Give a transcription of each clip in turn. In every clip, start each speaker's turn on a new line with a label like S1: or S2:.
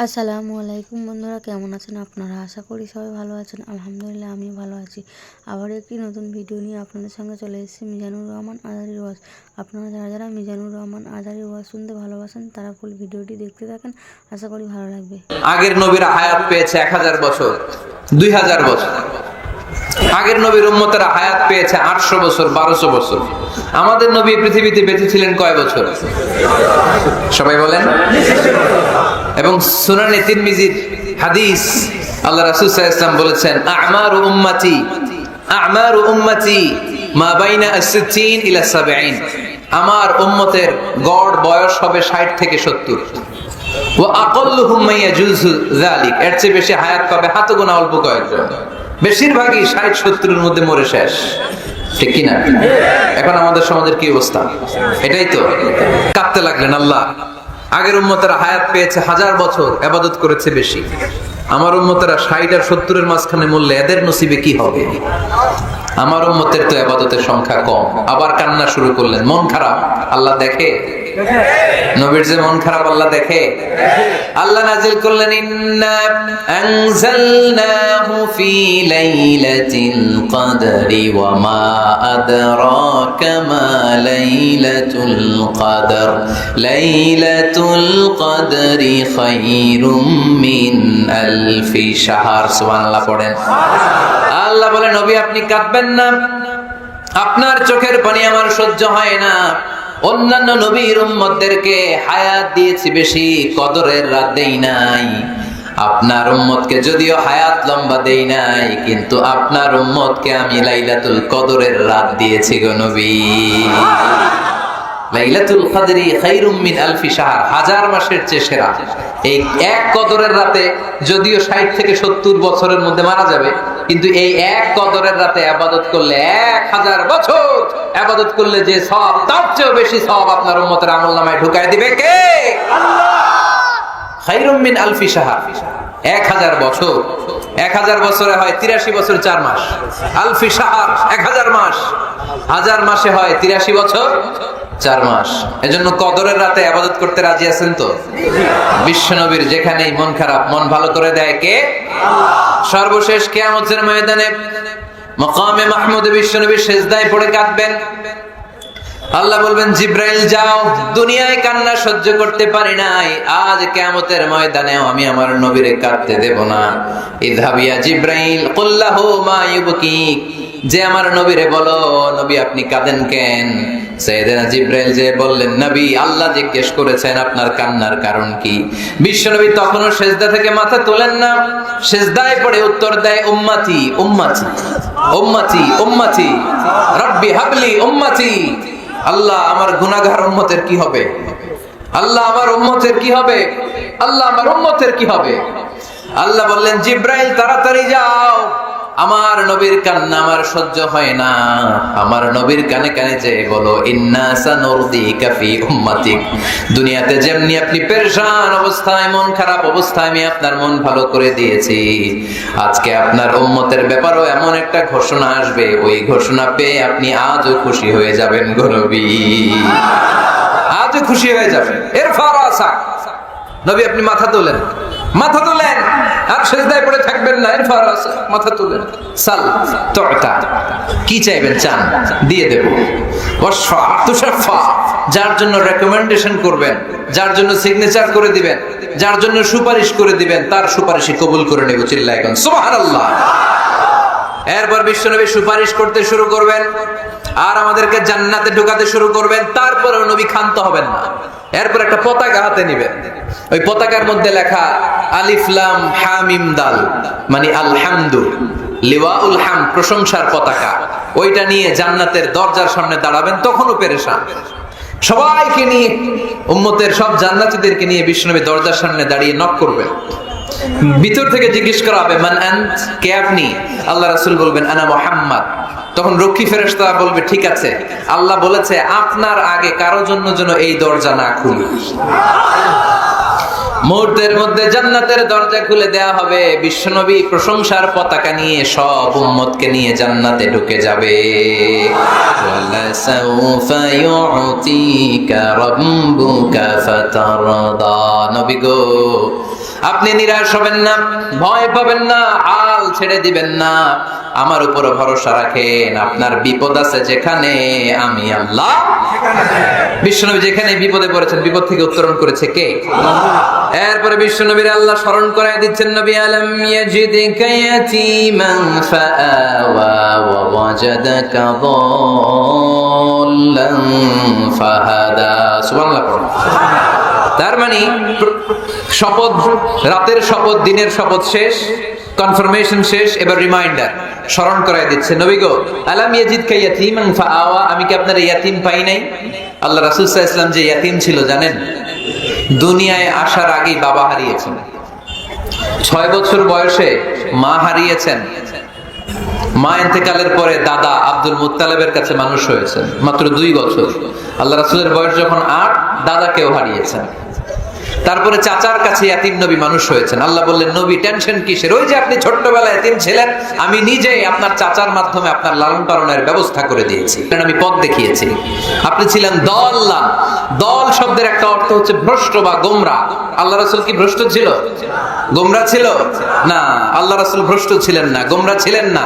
S1: আসসালামু আলাইকুম বন্ধুরা, কেমন আছেন আপনারা? আশা করি সবাই ভালো আছেন। আলহামদুলিল্লাহ আমিও ভালো আছি। আবার একটি নতুন ভিডিও নিয়ে আপনাদের সঙ্গে চলে এসেছি মিজানুর রহমান আজারির ওয়াজ। আপনারা যারা যারা মিজানুর রহমান আজারির ওয়াজ শুনতে ভালোবাসেন তারা ফুল ভিডিওটি দেখতে থাকেন, আশা করি ভালো লাগবে।
S2: আগের নবীরা হায়াত পেয়েছে 1000 বছর, 2000 বছর। আগের নবীর উম্মতেরা হায়াত পেয়েছে 800 বছর, 1200 বছর। আমাদের নবী পৃথিবীতে বেঁচে ছিলেন কয় বছর? সবাই বলেন। এবং সুনানে তিরমিজির হাদিস, আল্লাহ রাসূল সাল্লাল্লাহু আলাইহি ওয়াসাল্লাম বলেছেন, আ'মারু উম্মতি মা বাইনা আস-সিত্তিন ইলা 70। আমার উম্মতের গড় বয়স হবে 60 থেকে 70। ওয়া আকাল্লুহুম মা ইয়াজুজু যালিক, এর চেয়ে বেশি হায়াত পাবে হাতে গোনা অল্প কয়েকজন। বেশিরভাগই 60-70 এর মধ্যে মরে শেষ, ঠিক কি না? এখন আমাদের সমাজের কি অবস্থা? এটাই তো। কাঁদতে লাগলেন, আল্লাহ আগের উম্মতেরা হায়াত পেয়েছে 1000 বছর, ইবাদত করেছে বেশি। আমার উম্মতেরা 60 আর 70 এর মাঝখানে মরলে এদের নসিবে কি হবে? আমার উম্মতের তো ইবাদতের সংখ্যা কম। আবার কান্না শুরু করলেন, মন খারাপ। আল্লাহ দেখে নবীর যে মন খারাপ আল্লাহ দেখে। আল্লাহ নাজিল করলেন, ইন্না আনজালনাহু ফি লাইলাতিল কদরি ওয়া মা আদরাকা মা লাইলাতুল কদর লাইলাতুল কদরি খায়রুম মিন আলফি শাহর। সুবহানাল্লাহ পড়েন। আল্লাহ বলে, নবী আপনি কাঁদবেন না, আপনার চোখের পানি আমার সহ্য হয় না। অন্যান্য নবীর উম্মতদেরকে হায়াত দিয়েছি বেশি, কদরের রাত দেই নাই। আপনার উম্মতকে যদিও হায়াত লম্বা দেই নাই, কিন্তু আপনার উম্মতকে আমি লাইলাতুল কদরের রাত দিয়েছি গো নবী। লাইলাতুল কদরি খায়রুম মিন আলফি শাহর, 1000 মাসের চেয়ে সেরা। এই এক কদরের রাতে যদিও 60 থেকে 70 বছরের মধ্যে মারা যাবে, কিন্তু এই এক কদরের রাতে ইবাদত করলে 1000 বছর ইবাদত করলে যে সওয়াব, তার চেয়ে বেশি সওয়াব আপনার উম্মতের আমলনামায় ঢুকায় দিবে কে? আল্লাহ। খায়রুম মিন আলফি শাহর, 1000 বছর। 1000 বছরে হয় 83 বছর 4 মাস। আলফি শাহর 1000 মাস, 1000 মাসে হয় 83 বছর 4 মাস। এজন্য কদরের রাতে ইবাদত করতে রাজি আছেন তো? বিশ্বনবীর যেখানেই মন খারাপ, মন ভালো করে দেয় কে? আল্লাহ। সর্বশেষ কিয়ামতের ময়দানে মাকামে মাহমুদে বিশ্বনবী সিজদায় পড়ে কাঁদবেন। আল্লাহ বলবেন, জিব্রাইল যাও, দুনিয়ায় কান্না সহ্য করতে পারি নাই, আজ কিয়ামতের ময়দানেও আমি আমার নবীরে কাঁদতে দেব না। ইযহাবিয়া জিব্রাইল কুল্লাহু মা ইউবকিক, যে আমার নবীরে বলো, নবী আপনি কাঁদেন কেন? সাইয়েদনা জিব্রাইল যে বললেন, নবী আল্লাহ জিজ্ঞেস করেছেন আপনার কান্নার কারণ কি। বিশ্বনবী তখনও সিজদা থেকে মাথা তোলেন না, সিজদায় পড়ে উত্তর দেয়, উম্মতি উম্মতি উম্মতি উম্মতি রব্বি হাবলি উম্মতি। আল্লাহ আমার গুনাহগার উম্মতের কি হবে? আল্লাহ আমার উম্মতের কি হবে? আল্লাহ আমার উম্মতের কি হবে? আল্লাহ বললেন, জিব্রাইল তাড়াতাড়ি যাও, আমার নবীর কান্না আমার সহ্য হয় না। আমার নবীর কানে কানে যে বলো, ইন্না সানুরদিকা ফি উম্মাতিক, দুনিয়াতে যেমনি আপনি পেরেশান অবস্থায়, মন খারাপ অবস্থায় আমি আপনার মন ভালো করে দিয়েছি, আজকে আপনার উম্মতের ব্যাপারেও এমন একটা ঘোষণা আসবে, ওই ঘোষণা পেয়ে আপনি আজও খুশি হয়ে যাবেন গো নবী, আজও খুশি হয়ে যাবেন। এরফা রাসাক, নবী আপনি মাথা তোলেন, মাথা তোলেন, আর সিজদায় পড়ে থাকবেন না। এরফা রাসাক, মাথা তোলেন। সাল তুতা, কি চাইবেন চান, দিয়ে দেব। ওয়াশফা তুশাফা, যার জন্য রেকমেন্ডেশন করবেন, যার জন্য সিগনেচার করে দিবেন, যার জন্য সুপারিশ করে দিবেন, তার সুপারিশই কবুল করে নেব। চিল্লায় কোন সুবহানাল্লাহ। এরপর বিশ্বনবী সুপারিশ করতে শুরু করবেন আর আমাদেরকে জান্নাতে ঢোকাতে শুরু করবেন। তারপরেও নবী ক্ষান্ত হবেন না। এরপর একটা পতাকা হাতে নেবেন, ওই পতাকার মধ্যে লেখা আলিফ লাম হা মিম দাল, মানে আলহামদু, লিওয়াউল হামদ, প্রশংসার পতাকা। ওইটা নিয়ে জান্নাতের দরজার সামনে দাঁড়াবেন। তখনও পেরেশান, সবাইকে নিয়ে, উম্মতের সব জান্নাতীদেরকে নিয়ে বিশ্বনবী দরজার সামনে দাঁড়িয়ে নক করবেন। ভিতর থেকে জিজ্ঞেস করা হবে, মান আনত, কে আপনি? আল্লাহ রাসূল বলবেন, আনা মুহাম্মদ। তখন রক্ষী ফেরেশতা বলবে, ঠিক আছে, আল্লাহ বলেছে আপনার আগে কারো জন্য যেন এই দরজা না খুলি। মুহূর্তের মধ্যে জান্নাতের দরজা খুলে দেয়া হবে। বিশ্বনবী প্রশংসার পতাকা নিয়ে সব উম্মতকে নিয়ে জান্নাতে ঢুকে যাবে। ওয়ালা সাউফা ইউতিকা রাব্বুকা ফাতারদা, নবী গো আপনি নিরাশ হবেন না, ভয় পাবেন না, হাল ছেড়ে দিবেন না, আমার উপর ভরসা রাখেন। আপনার বিপদ আছে যেখানে, আমি আল্লাহ। বিশ্বনবী যেখানে বিপদে পড়েছেন, বিপদ থেকে উত্তরণ করেছে কে? এরপরে বিশ্বনবীর আল্লাহ স্মরণ করায় দিচ্ছেন, নবী আলম ইয়াজিদিকা ইয়াতীমান ফাআওয়া ওয়া ওয়াজাদাকা দাল্লান ফাহাদা। সুবহানাল্লাহ পড়ুন। তার মানে শপথ, রাতের শপথ, দিনের শপথ শেষ, কনফার্মেশন শেষ, এবার রিমাইন্ডার, স্মরণ করায় দিচ্ছে, নবী গো, আলাম ইয়াজিদকা ইয়াতীমান ফাআওয়া, আমি কি আপনার ইয়াতীম পাই নাই? আল্লাহ রাসূল সাল্লাল্লাহু আলাইহি ওয়াসাল্লাম যে ইয়াতীম ছিল জানেন? দুনিয়ায় আসার আগেই বাবা হারিয়েছেন, 6 বছর বয়সে মা হারিয়েছেন, মা ইন্তেকালের পরে দাদা আব্দুল মুত্তালিবের কাছে মানুষ হয়েছেন মাত্র 2 বছর। আল্লাহ রাসূলের বয়স যখন 8, দাদাকেও হারিয়েছেন। তারপরে চাচার কাছে ইয়াতীম নবী মানুষ হয়েছেন। আল্লাহ বললেন, নবী টেনশন কিসের? ওই যে আপনি ছোট্টবেলায় ইয়াতীম ছিলেন, আমি নিজেই আপনার চাচার মাধ্যমে আপনার লালন পালনের ব্যবস্থা করে দিয়েছি, আমি পথ দেখিয়েছি। আপনি ছিলেন দল্লান। দল শব্দের একটা অর্থ হচ্ছে ভ্রষ্ট বা গোমরা। আল্লাহ রাসূল কি ভ্রষ্ট ছিল? গোমরা ছিল না। আল্লাহ রাসূল ভ্রষ্ট ছিলেন না, গোমরা ছিলেন না।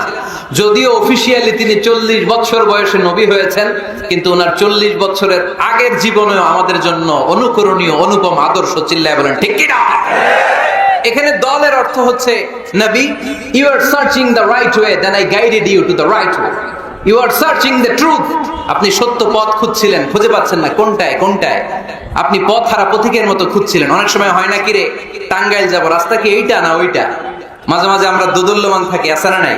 S2: যদিও অফিসিয়ালি তিনি 40 বছর বয়সে নবী হয়েছেন, কিন্তু ওনার 40 বছরের আগের জীবনেও আমাদের জন্য অনুকরণীয়, অনুপম আদর্শ। চিল্লায় বলেন ঠিক কি না? এখানে দলের অর্থ হচ্ছে, নবী, you are searching the right way, then I guided you to the right way. You are searching the truth. আপনি সত্য পথ খুঁজছিলেন, খুঁজে পাচ্ছেন না, কোনটায় কোনটায়। আপনি পথ হারা পথিকের মতো খুঁজছিলেন। অনেক সময় হয় না কি রে, টাঙ্গাইল যাব, রাস্তা কি এইটা না ওইটা? মাঝে মাঝে আমরা দোদুল্যমান থাকি, আছে না নাই?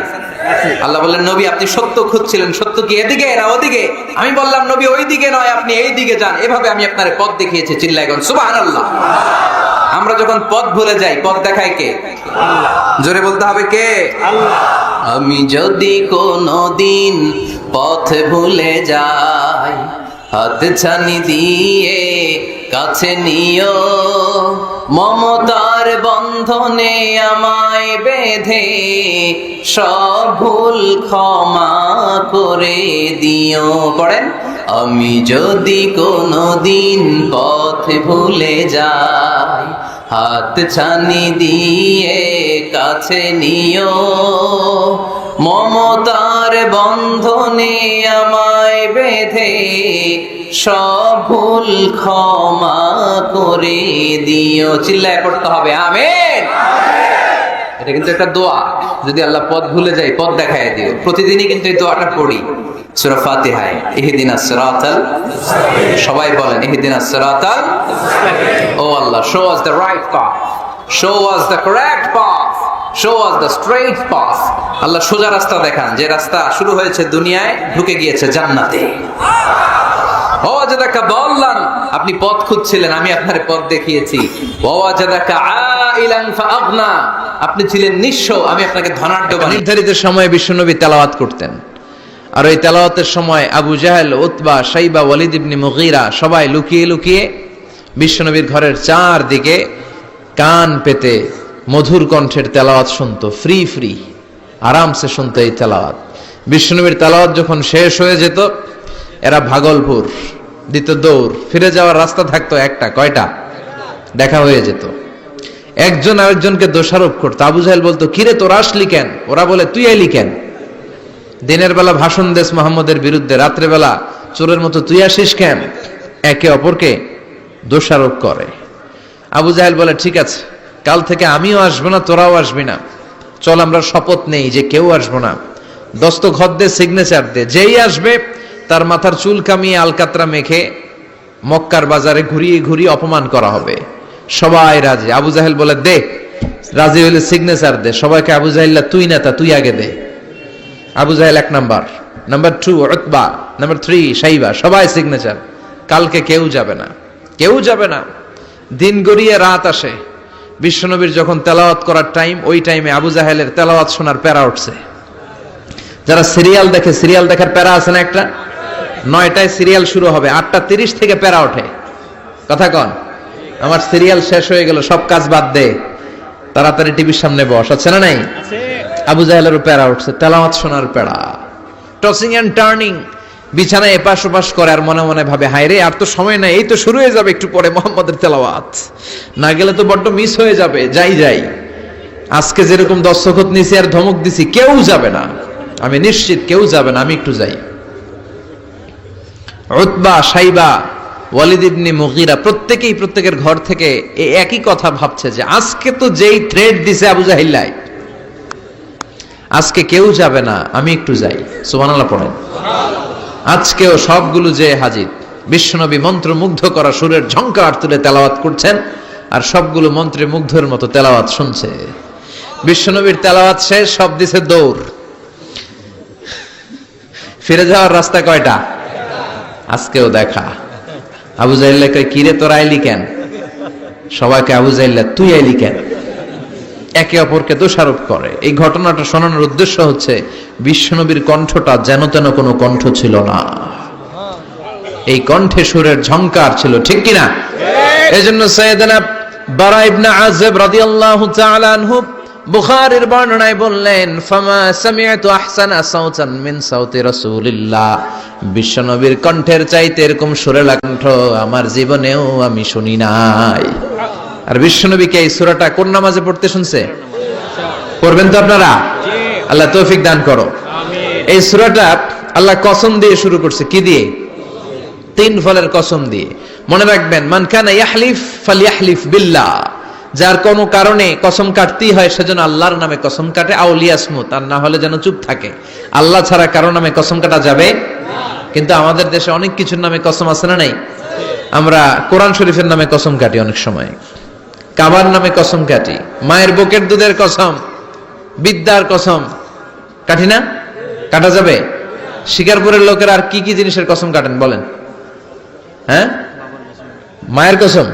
S2: আল্লাহ বললেন, নবী আপনি সত্য খুঁজছিলেন, সত্য কি এদিকে না ওদিকে? আমি বললাম, নবী ওই দিকে নয়, আপনি এই দিকে যান। এভাবে আমি আপনার পথ দেখিয়েছি। চিল্লায় গেলেন সুবহানাল্লাহ। আমরা যখন পথ ভুলে যাই, পথ দেখায় কে? জোরে বলতে হবে কে? আল্লাহ। আমি যদি কোনদিন পথ ভুলে যাই, হাত ছানি দিয়ে কাছে নিও, মমতার বন্ধনে আমায় বেঁধে সব ভুল ক্ষমা করে দিও। পড়েন, আমি যদি কোনদিন পথ ভুলে যাই, হাত ছানি দিয়ে কাছে নিও, মমতার বন্ধনে আমায় বেঁধে সব ভুল ক্ষমা করে দিও। চিল্লায় পড়তে হবে আমিন। এটা কিন্তু একটা দোয়া। যদি আল্লাহ পথ ভুলে যাই, পথ দেখায় দিও। প্রতিদিনই কিন্তু এই দোয়াটা পড়ি সূরা ফাতিহায়, ইহদিনাস সিরাতাল, সবাই বলেন ইহদিনাস সিরাতাল। ও Allah, show us the right path, show us the correct path, show us the straight path. Allah সোজা রাস্তা দেখান, যে রাস্তা শুরু হয়েছে দুনিয়ায়, ঢুকে গিয়েছে জান্নাতে। ওয়াজাদাকা দাল্লান, আপনি পথ খুঁজছিলেন, আমি আপনার পথ দেখিয়েছি। ওয়াজাদাকা আইলান ফাআগনা, আপনি ছিলেন নিঃস্ব, আমি আপনাকে ধনাঢ্য বানিয়েছি। নির্ধারিত সময়ে বিশ্বনবী তেলাওয়াত করতেন, আর ওই তেলাওয়াতের সময় আবু জাহেল, উতবা, শাইবা, ওয়ালিদ ইবনে মুগীরা সবাই লুকিয়ে লুকিয়ে বিশ্বনবীর ঘরের চারদিকে কান পেতে মধুর কণ্ঠের তেলাওয়াত শুনতো। ফ্রি ফ্রি আরামসে শুনতো এই তেলাওয়াত। বিশ্বনবীর তেলাওয়াত যখন শেষ হয়ে যেত, এরা ভাগলপুর দিত দৌড়। ফিরে যাওয়ার রাস্তা থাকতো একটা, কয়টা? দেখা হয়ে যেত। একজন আরেকজনকে দোষারোপ করতো। আবু জাহেল বলতো, কিরে তোরা আসলি কেন? ওরা বলে, তুই এলি কেন? দিনের বেলা ভাষণ দেশ মোহাম্মদের বিরুদ্ধে, রাত্রে বেলা চোরের মতো তুই আসিস কেন? একে অপরকে দোষারোপ করে। আবু জাহেল বলে, ঠিক আছে, কাল থেকে আমিও আসবো না, তোরাও আসবি না। চল আমরা শপথ নেই যে কেউ আসবো না। দস্তখত দে, সিগনেচার দে, যেই আসবে তার মাথার চুল কামিয়ে আলকাতরা মেখে মক্কার বাজারে ঘুরিয়ে ঘুরিয়ে অপমান করা হবে। সবাই রাজি। আবু জাহেল বলে, দে, রাজি হইলে সিগনেচার দে। সবাইকে আবু জাহেল, তুই নেতা, তুই আগে দে। আবু জাহেল 1 নাম্বার, নাম্বার 2 উতবা, নাম্বার 3 শাইবা, সবাই সিগনেচার। কালকে কেউ যাবে না, কেউ যাবে না। দিন গড়িয়ে রাত আসে। বিশ্বনবীর যখন তেলাওয়াত করার টাইম, ওই টাইমে আবু জাহেলের তেলাওয়াত শোনার প্যারা উঠছে। যারা সিরিয়াল দেখে, সিরিয়াল দেখার প্যারা আছে না একটা? 9টায় সিরিয়াল শুরু হবে, 8:30 থেকে প্যারা ওঠে। কথা কন, আমার সিরিয়াল শেষ হয়ে গেল, সব কাজ বাদ দে, তাড়াতাড়ি টিভির সামনে বস, আছে না নাই? আবু জাহেলেরও প্যারা উঠছে, তেলাওয়াত শোনার প্যারা। টসিং এন্ড টার্নিং, বিছানায় এপাশ ওপাশ করে আর মনে মনে ভাবে হায় রে আর তো সময় নাই, এই তো শুরু হয়ে যাবে একটু পরে মুহাম্মাদের তেলাওয়াত, না গেলে তো বড্ড মিস হয়ে যাবে, যাই আজকে যেরকম দস্তখত নিছি আর ধমক দিছি কেউ যাবে না, আমি নিশ্চিত কেউ যাবে না, আমি একটু যাই। উতবা, সাইবা, ওয়ালিদ ইবনে মুগীরা প্রত্যেকেই প্রত্যেকের ঘর থেকে এই একই কথা ভাবছে যে আজকে তো যেই থ্রেড দিছে আবু জাহিল্লাই, আজকে কেউ যাবে না, আমি একটু যাই। সুবহানাল্লাহ পড়েন। আজকেও সবগুলো যে হাজির, বিশ্বনবী মন্ত্রমুগ্ধ করা সুরের ঝংকার তুলে তেলাওয়াত করছেন আর সবগুলো মন্ত্রে মুগ্ধের মতো তেলাওয়াত শুনছে। বিশ্বনবীর তেলাওয়াত শেষ, সব দিছে দৌড়। ফিরে যাওয়ার রাস্তা কয়টা? আজকেও দেখা। আবু জাহিল্লা কয় কিরে তোরা আইলি কেন? সবাইকে আবু জাহিল্লা তুই আইলি কেন? একে অপরকে দোষারোপ করে। এই ঘটনাটা শোনানোর উদ্দেশ্য হচ্ছে বিশ্বনবীর কণ্ঠটা যেন তেন কোনো কণ্ঠ ছিল না, এই কণ্ঠে সুরের ঝংকার ছিল, ঠিক কিনা? এজন্য সাইয়েদনা বারা ইবনে আযিব রাদিয়াল্লাহু তাআলা আনহু বুখারীর বর্ণনায় বললেন, ফামা সামি'তু আহসানা সাওতান মিন সাওতি রাসূলিল্লাহ, বিশ্বনবীর কণ্ঠের চাইতে এরকম সুরেলা কণ্ঠ আমার জীবনেও আমি শুনি নাই। আর বিশ্বনবীকে এই সূরাটা কোন নামাজে পড়তে শুনছে? পড়বেন তো আপনারা? আল্লাহ তৌফিক দান করো। এই সূরাটা আল্লাহ কসম দিয়ে শুরু করছে। কি দিয়ে? 3 ফলের কসম দিয়ে। মনে রাখবেন, মান কানা ইয়াহলিফ ফালইয়াহলিফ বিল্লাহ, যার কোনো কারণে কসম কাটতেই হয় সেজন্য আল্লাহর নামে কসম কাটে, আউলিয়াসমুত, আর না হলে যেন চুপ থাকে। আল্লাহ ছাড়া কারো নামে কসম কাটা যাবে না। কিন্তু আমাদের দেশে অনেক কিছুর নামে কসম আছে না নাই? আমরা কোরআন শরীফের নামে কসম কাটি, অনেক সময় কাবার নামে কসম কাটি, মায়ের বুকের দুধের কসম, বিদ্যার কসম কাটি না? কাটা যাবে? শিকারপুরের লোকের আর কি কি জিনিসের কসম কাটেন বলেন? হ্যাঁ, মায়ের কসম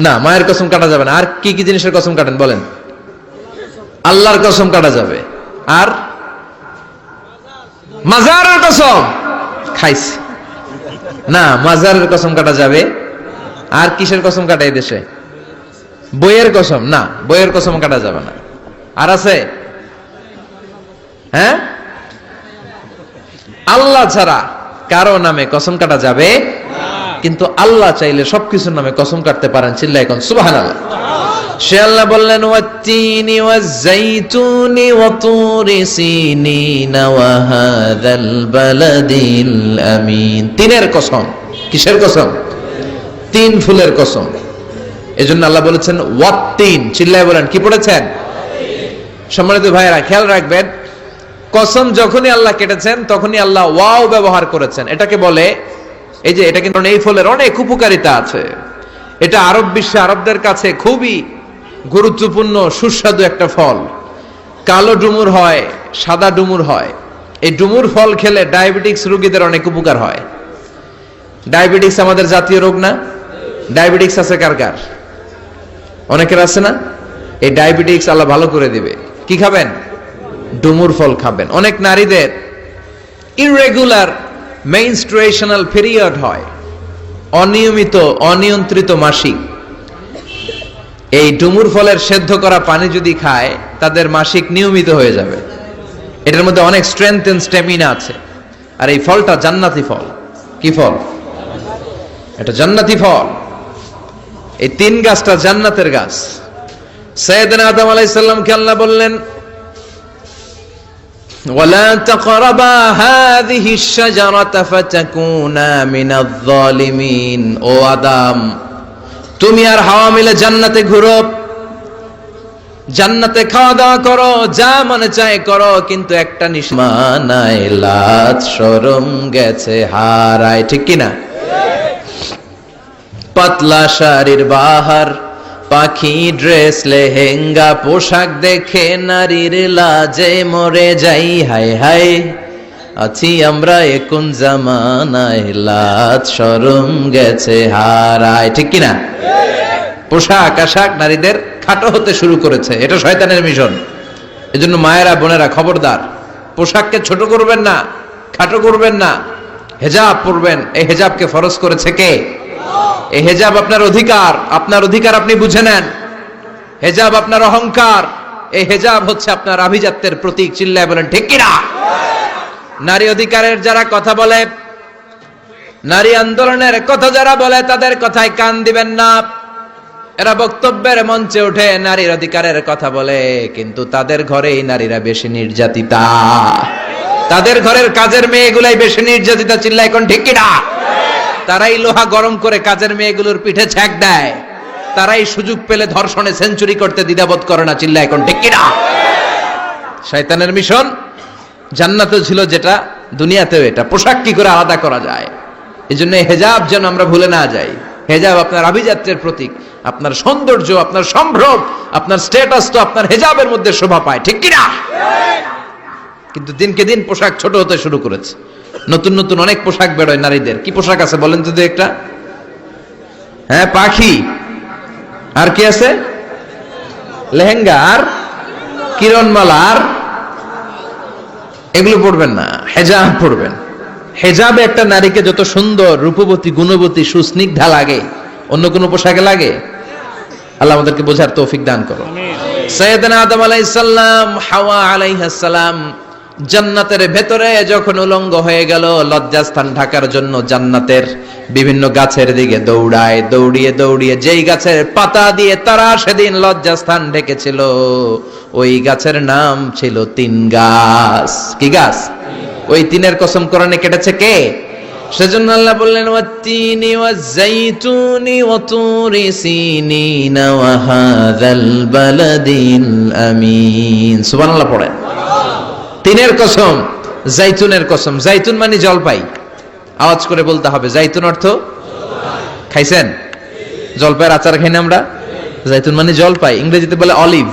S2: না, মায়ের কসম কাটা যাবে না। আর কি কি জিনিসের কসম কাটেন বলেন? আল্লাহর কসম কাটা যাবে। আর মাজারের কসম খাইছি না, মাজারের কসম কাটা যাবে। আর কিসের কসম কাটা এই দেশে? বইয়ের কসম না, বইয়ের কসম কাটা যাবে না। আর আছে? হ্যাঁ, আল্লাহ ছাড়া কারো নামে কসম কাটা যাবে, কিন্তু আল্লাহ চাইলে সবকিছুর নামে কসম কাটতে পারেন। চিল্লায় কোন সুবহানাল্লাহ। সে আল্লাহ বললেন, ওয়াত-তিনি ওয়াজ-যাইতুনি ওয়া তুরি সিনিনা ওয়া হাযাল বালাদিল আমিন। তিনের কসম। কিসের কসম? 3 ফুলের কসম। এজন্য আল্লাহ বলেছেন ওয়াত-তিন। চিল্লায় বলেন, কি পড়েছেন? সম্মানিত ভাইরা, খেয়াল রাখবেন, কসম যখনই আল্লাহ কেটেছেন তখনই আল্লাহ ওয়াও ব্যবহার করেছেন। এটাকে বলে, এই যে এটা কিন্তু এই ফলের অনেক উপকারিতা আছে। এটা আরব বিশ্বে আরবদের কাছে খুবই গুরুত্বপূর্ণ সুস্বাদু একটা ফল। কালো ডুমুর হয়, সাদা ডুমুর হয়। এই ডুমুর ফল খেলে ডায়াবেটিক্স রোগীদের অনেক উপকার হয়। ডায়াবেটিক্স আমাদের জাতীয় রোগ না? ডায়াবেটিক্স আছে কার কার? অনেকের আছে না? এই ডায়াবেটিক্স আল্লাহ ভালো করে দিবে। কি খাবেন? ডুমুর ফল খাবেন। অনেক নারীদের ইররেগুলার মেনস্ট্রুয়েশনাল পিরিয়ড হয়, অনিয়মিত অনিয়ন্ত্রিত মাসিক। এই ডুমুর ফলের সেদ্ধ করা পানি যদি খায় তাদের মাসিক নিয়মিত হয়ে যাবে। এটার মধ্যে অনেক স্ট্রেংথ এন্ড স্ট্যামিনা আছে। আর এই ফলটা জান্নাতি ফল। কি ফল? এটা জান্নাতি ফল। এই 3 গাছটা জান্নাতের গাছ। সাইয়েদনা আদম আলাইহিস সালামকে আল্লাহ বললেন, ওয়ালা তাকরাবা হাযিহিশ শাজারাতা ফাতাকুনা মিনাজ জালিমিন। ও আদম, তুমি আর হাওয়া মিলে জান্নাতে ঘুরো, জান্নাতে খাওয়া দাওয়া করো, যা মনে চায় করো, কিন্তু একটা নিশমানায় লাজ শরম গেছে হারায়। ঠিক কিনা? পাতলা শাড়ির বাহার, পাখি ড্রেস, লেহেঙ্গা পোশাক দেখে নারীর লাজে মরে যাই। হায় হায়, আছি আমরা এখন জামানায় লাজ শরম গেছে হারায়। ঠিক কিনা? পোশাক আশাক নারীদের খাটো হতে শুরু করেছে। এটা শয়তানের মিশন। এজন্য মায়েরা বোনেরা খবরদার, পোশাককে ছোট করবেন না, খাটো করবেন না, হেজাব পরবেন। এই হেজাবকে ফরজ করেছে কে? এই হেজাব আপনার অধিকার, আপনার অধিকার আপনি বুঝে নেন। হেজাব আপনার অহংকার, এই হেজাব হচ্ছে আপনার আভিজাত্যের প্রতীক। চিল্লায় বলেন ঠিক কিনা? নারী অধিকারের যারা কথা বলে, নারী আন্দোলনের কথা যারা বলে, তাদের কথায় কান দিবেন না। এরা বক্তব্যের মঞ্চে উঠে নারীর অধিকারের কথা বলে, কিন্তু তাদের ঘরেই নারীরা বেশি নির্যাতিতা, তাদের ঘরের কাজের মেয়েগুলাই বেশি নির্যাতিতা। চিল্লা এখন ঠিক কিনা? তারাই লোহা গরম করে কাজের মেয়েগুলোর পিঠে ছ্যাঁক দেয়, তারাই সুযোগ পেলে ধর্ষণে সেঞ্চুরি করতে দ্বিধাবোধ করে না। চিল্লা এখন ঠিক কিনা? শয়তানের মিশন জান্নাতেও ছিল যেটা, দুনিয়াতেও এটা। পোশাক কি করে আলাদা করা যায়, এই জন্য হেজাব যেন আমরা ভুলে না যাই। হেজাব আপনার আভিজাত্যের প্রতীক, আপনার সৌন্দর্য, আপনার সম্ভ্রম, আপনার স্ট্যাটাস তো আপনার হেজাবের মধ্যে শোভা পায়, ঠিক কিনা? কিন্তু দিনকে দিন পোশাক ছোট হতে শুরু করেছে। নতুন নতুন অনেক পোশাক বেরোয় নারীদের। কি পোশাক আছে বলেন তো একটা? হ্যাঁ, পাখি। আর কি আছে? লেহেঙ্গা, আর কিরণমালা, আর এগুলো পড়বেন না, হেজাব পড়বেন। হেজাবে একটা নারীকে যত সুন্দর, রূপবতী, গুণবতী, সুস্নিগ্ধা লাগে, অন্য কোন পোশাকে লাগে? আল্লাহ আমাদেরকে বোঝার তৌফিক দান করো। সাইয়েদনা আদম আলাইহিস সালাম, হাওয়া আলাইহিস সালাম জান্নাতের ভেতরে যখন উলঙ্গ হয়ে গেল, লজ্জাস্থান ঢাকার জন্য জান্নাতের বিভিন্ন গাছের দিকে দৌড়ায়, দৌড়িয়ে দৌড়িয়ে যেই গাছের পাতা দিয়ে তারা সেদিন লজ্জাস্থান ঢেকেছিল, ওই গাছের নাম ছিল তিন গাছ। কি গাছ? ওই তিনের কসম কোরআনে কেটেছে কে? সেজন্য আল্লাহ বললেন, ওয়াত-তিনি ওয়াজ-যাইতুনি ওয়া তুরি সিনিনা ওয়া হাযাল বালাদিল আমিন। সুবহানাল্লাহ পড়েন। তিনের কসম, জাইতুনের কসম। জাইতুন মানে জলপাই। আওয়াজ করে বলতে হবে, জাইতুন অর্থ খাইছেন? জলপাইয়ের আচার খাই না আমরা? জাইতুন মানে জলপাই, ইংরেজিতে বলে অলিভ।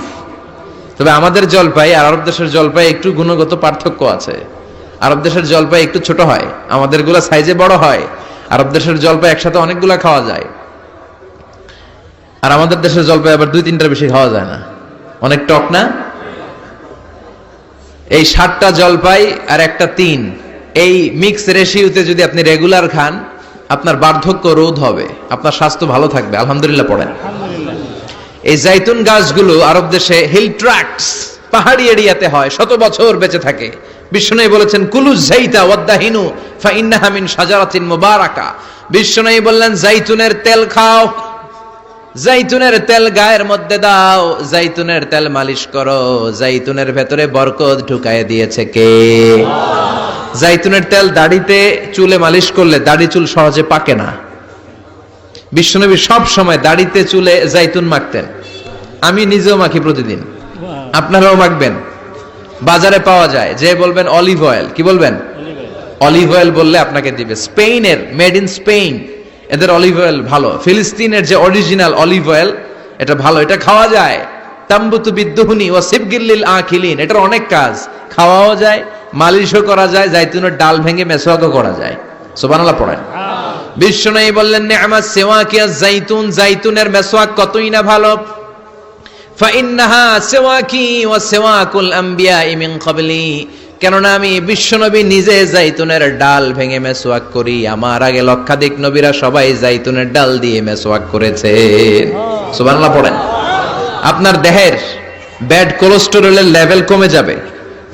S2: তবে আমাদের জলপাই আর আরব দেশের জলপাই একটু গুণগত পার্থক্য আছে। আরব দেশের জলপাই একটু ছোট হয়, আমাদের গুলা সাইজে বড় হয়। আরব দেশের জলপাই একসাথে অনেকগুলা খাওয়া যায়, আর আমাদের দেশের জলপাই আবার 2-3টার বেশি খাওয়া যায় না, অনেক টক না? এই 7টা জলপাই আর একটা 3, এই মিক্স রেশিওতে যদি আপনি রেগুলার খান, আপনার বার্ধক্য রোধ হবে, আপনার স্বাস্থ্য ভালো থাকবে। আলহামদুলিল্লাহ পড়েন। এই জাইতুন গাছগুলো আরব দেশে হিল ট্র্যাক্টস, পাহাড়ি এরিয়াতে হয়, 100 বছর বেঁচে থাকে। বিশ্বনবী বলেছেন, কুলু যাইতা ওয়াদাহিনু ফাইন্নাহা মিন শাজারাতিন মুবারাকা। বিশ্বনবী বললেন, জাইতুনের তেল খাও, জাইতুনের তেল গায়ের মধ্যে দাও, জাইতুনের তেল মালিশ করো, জাইতুনের ভেতরে বরকত ঢুকায় দিয়েছে কে? জাইতুনের তেল দাড়িতে, চুলে মালিশ করলে দাড়ি চুল সহজে পাকে না। বিশ্বনবী সব সময় দাড়িতে চুলে জাইতুন মাখতেন। আমি নিজেও মাখি প্রতিদিন, আপনারাও মাখবেন। বাজারে পাওয়া যায়, যে বলবেন অলিভ অয়েল, কি বলবেন? অলিভ অয়েল বললে আপনাকে দিবে। স্পেনের, মেড ইন স্পেন, এদের অলিভ অয়েল ভালো। ফিলিস্তিনের যে অরিজিনাল অলিভ অয়েল, এটা ভালো, এটা খাওয়া যায়। তাম্বুতু বিদ্দুহুনি ওয়া সিবগিল্লিল আখিলিন, এটার অনেক কাজ, খাওয়াও যায়, মালিশও করা যায়, জাইতুনের ডাল ভেঙে মেসওয়াকও করা যায়। সুবহানাল্লাহ পড়েন। বিশ্বনবী বললেন, নি'মাস সিওয়াকিয়াজ জাইতুন, জাইতুনের মেসওয়াক কতই না ভালো। ফাইন্নাহা সিওয়াকি ওয়া সিওয়াকুল আমবিয়াই মিন ক্বাবলি, কেননা আমি বিশ্বনবী নিজে জাইতুনের ডাল ভেঙে মেসওয়াক করি, আমার আগে লক্ষাধিক নবীরা সবাই জাইতুনের ডাল দিয়ে মেসওয়াক করেছে। সুবহানাল্লাহ পড়েন। আপনার দেহের ব্যাড কোলেস্টেরলের লেভেল কমে যাবে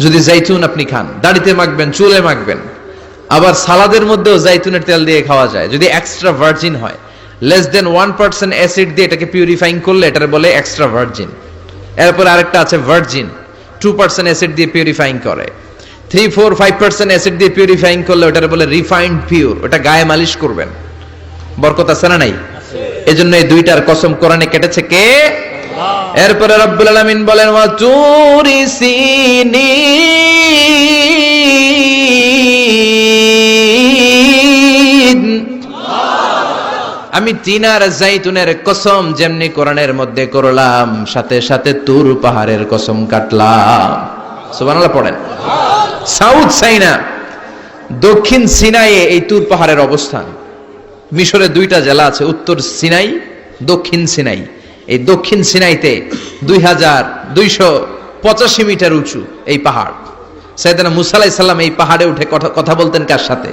S2: যদি জাইতুন আপনি খান। দাড়িতে মাখবেন, চুলে মাখবেন, আবার সালাদের মধ্যেও জাইতুনের তেল দিয়ে খাওয়া যায় যদি এক্সট্রা ভার্জিন হয়। লেস দেন 1% অ্যাসিড দিয়ে এটাকে পিউরিফাইং করলে এটার বলে এক্সট্রা ভার্জিন। এরপর আরেকটা আছে ভার্জিন, 2% অ্যাসিড দিয়ে পিউরিফাইং করে। 3-4-5% অ্যাসিড দিয়ে পিউরিফাইং করলে ওটার বলে রিফাইন্ড পিওর, ওটা গায়ে মালিশ করবেন। বরকত আছে না নাই? এজন্য এই দুইটার কসম কোরআনে কেটেছে কে? এরপরে রব্বুল আলামিন বলেন, ওয়া তুরি সিনিন, আমি তিন আর জাইতুনের কসম যেমনি কোরআনের মধ্যে করলাম, সাথে সাথে তুর পাহাড়ের কসম কাটলাম। সুবহানাল্লাহ পড়েন। সাউথ সাইনা, দক্ষিণ সিনাইয়ে এই তুর পাহাড়ের অবস্থান। মিশরে 2টা জেলা আছে, উত্তর সিনাই, দক্ষিণ সিনাই। এই দক্ষিণ সিনাইতে 2285 মিটার উঁচু এই পাহাড়। সাইয়েদনা মুসা আলাইহিস সালাম এই পাহাড়ে উঠে কথা বলতেন কার সাথে?